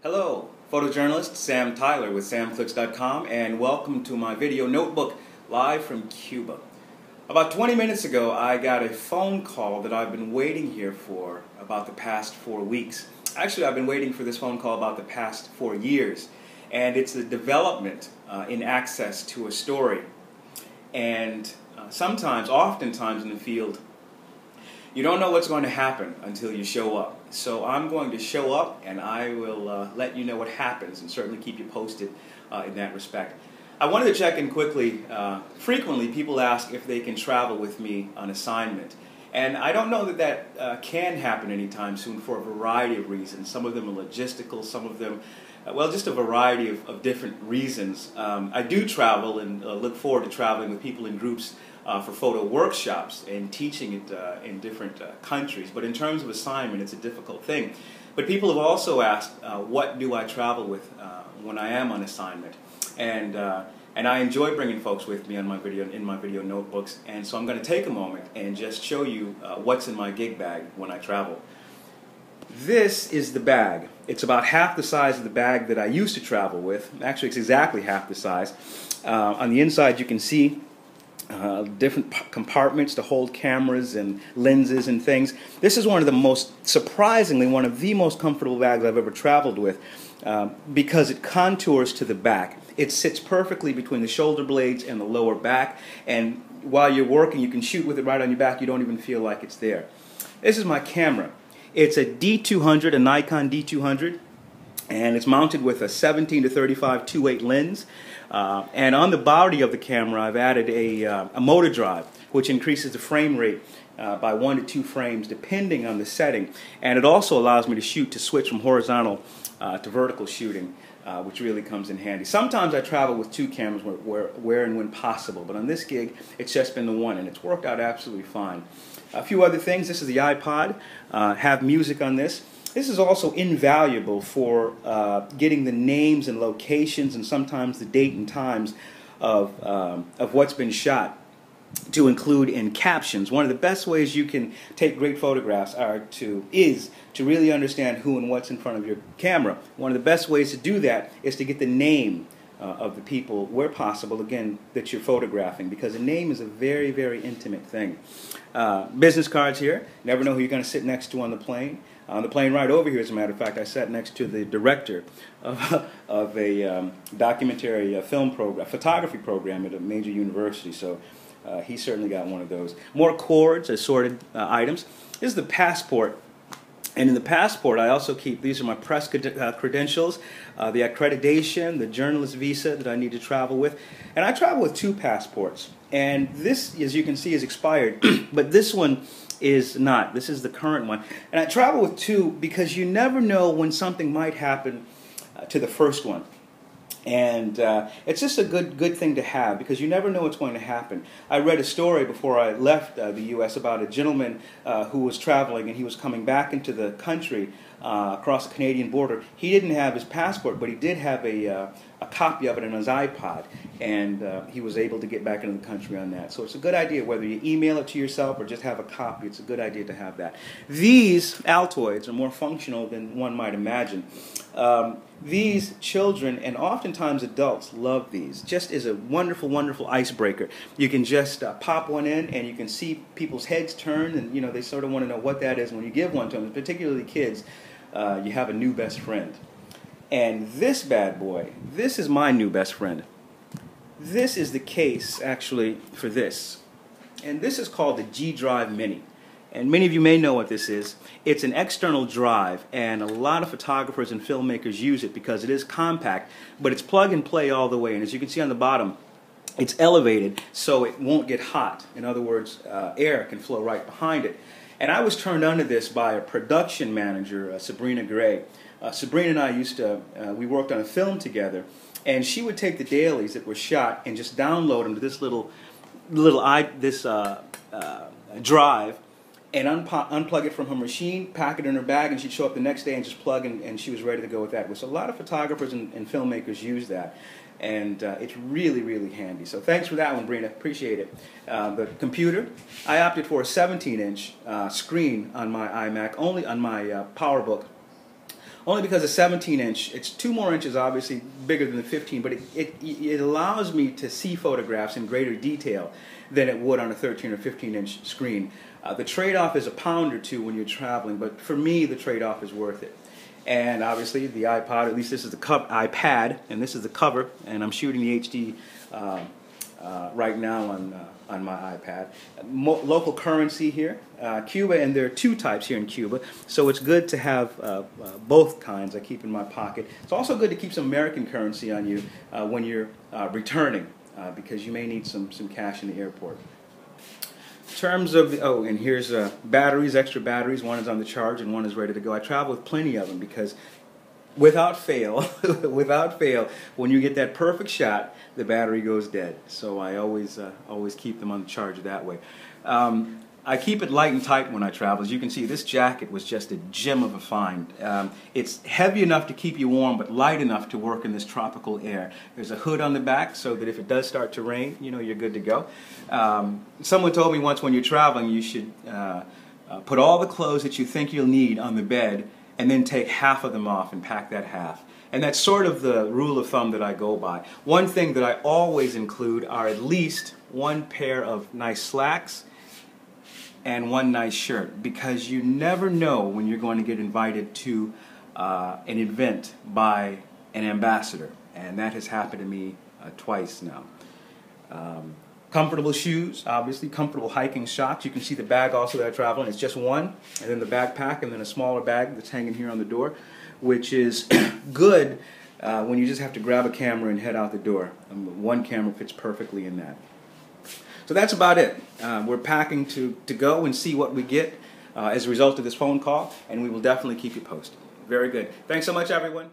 Hello, photojournalist Sam Tyler with samclicks.com, and welcome to my video notebook live from Cuba. About 20 minutes ago, I got a phone call that I've been waiting here for about the past 4 weeks. Actually, I've been waiting for this phone call about the past 4 years, and it's a development in access to a story. And oftentimes in the field, you don't know what's going to happen until you show up. So I'm going to show up, and I will let you know what happens and certainly keep you posted in that respect. I wanted to check in quickly. Frequently people ask if they can travel with me on assignment. And I don't know that can happen anytime soon for a variety of reasons. Some of them are logistical, some of them, well, just a variety of different reasons. I do travel and look forward to traveling with people in groups for photo workshops and teaching it in different countries. But in terms of assignment, it's a difficult thing. But people have also asked, what do I travel with when I am on assignment? And I enjoy bringing folks with me on in my video notebooks. And so I'm going to take a moment and just show you what's in my gig bag when I travel. This is the bag. It's about half the size of the bag that I used to travel with. Actually, it's exactly half the size. On the inside, you can see different compartments to hold cameras and lenses and things. This is one of the most comfortable bags I've ever traveled with because it contours to the back. It sits perfectly between the shoulder blades and the lower back, and while you're working you can shoot with it right on your back. You don't even feel like it's there. This is my camera. It's a D200, a Nikon D200, and it's mounted with a 17 to 35 2.8 lens. And on the body of the camera I've added a motor drive, which increases the frame rate by 1 to 2 frames depending on the setting. And it also allows me to switch from horizontal to vertical shooting, which really comes in handy. Sometimes I travel with 2 cameras where and when possible, but on this gig it's just been the one, and it's worked out absolutely fine. A few other things. This is the iPod. Have music on this. This is also invaluable for getting the names and locations and sometimes the date and times of what's been shot to include in captions. One of the best ways you can take great photographs is to really understand who and what's in front of your camera. One of the best ways to do that is to get the name of the people, where possible, again, that you're photographing, because a name is a very, very intimate thing. Business cards here. Never know who you're going to sit next to on the plane. On the plane right over here, as a matter of fact, I sat next to the director of a documentary photography program at a major university, so he certainly got one of those. More cords, assorted items. This is the passport. And in the passport, I also keep, these are my press credentials, the accreditation, the journalist visa that I need to travel with. And I travel with 2 passports. And this, as you can see, is expired, but this one is not. This is the current one. And I travel with 2 because you never know when something might happen to the first one. And it's just a good thing to have, because you never know what's going to happen. I read a story before I left the U.S. about a gentleman who was traveling, and he was coming back into the country across the Canadian border. He didn't have his passport, but he did have a copy of it on his iPod, and he was able to get back into the country on that. So it's a good idea, whether you email it to yourself or just have a copy, it's a good idea to have that. These Altoids are more functional than one might imagine. These children and oftentimes adults love these. Just as a wonderful, wonderful icebreaker. You can just pop one in, and you can see people's heads turn, and they sort of want to know what that is. When you give one to them, particularly kids, you have a new best friend. And this bad boy, this is my new best friend. This is the case, actually, for this. And this is called the G Drive Mini. And many of you may know what this is. It's an external drive, and a lot of photographers and filmmakers use it because it is compact, but it's plug and play all the way. And as you can see on the bottom, it's elevated so it won't get hot. In other words, air can flow right behind it. And I was turned on to this by a production manager, Sabrina Gray. Sabrina and I we worked on a film together, and she would take the dailies that were shot and just download them to this drive, and unplug it from her machine, pack it in her bag, and she'd show up the next day and just plug, and she was ready to go with that. So a lot of photographers and filmmakers use that, and it's really, really handy. So thanks for that one, Brina. Appreciate it. The computer, I opted for a 17-inch screen on my iMac, only on my PowerBook, only because a 17-inch, it's 2 more inches obviously bigger than the 15, but it allows me to see photographs in greater detail than it would on a 13 or 15-inch screen. The trade-off is a pound or two when you're traveling, but for me the trade-off is worth it. And obviously the iPod, at least this is the iPad, and this is the cover, and I'm shooting the HD right now on my iPad. Local currency here, Cuba, and there are 2 types here in Cuba, so it's good to have both kinds I keep in my pocket. It's also good to keep some American currency on you when you're returning, because you may need some cash in the airport. In terms of and here's batteries, extra batteries. One is on the charge and one is ready to go. I travel with plenty of them because without fail, when you get that perfect shot, the battery goes dead. So I always keep them on the charge that way. I keep it light and tight when I travel. As you can see, this jacket was just a gem of a find. It's heavy enough to keep you warm, but light enough to work in this tropical air. There's a hood on the back so that if it does start to rain, you know you're good to go. Someone told me once when you're traveling, you should put all the clothes that you think you'll need on the bed and then take half of them off and pack that half. And that's sort of the rule of thumb that I go by. One thing that I always include are at least 1 pair of nice slacks and 1 nice shirt, because you never know when you're going to get invited to an event by an ambassador, and that has happened to me twice now. Comfortable shoes, obviously, comfortable hiking socks. You can see the bag also that I travel in. It's just one, and then the backpack, and then a smaller bag that's hanging here on the door, which is good when you just have to grab a camera and head out the door. 1 camera fits perfectly in that. So that's about it. We're packing to go and see what we get as a result of this phone call, and we will definitely keep you posted. Very good. Thanks so much, everyone.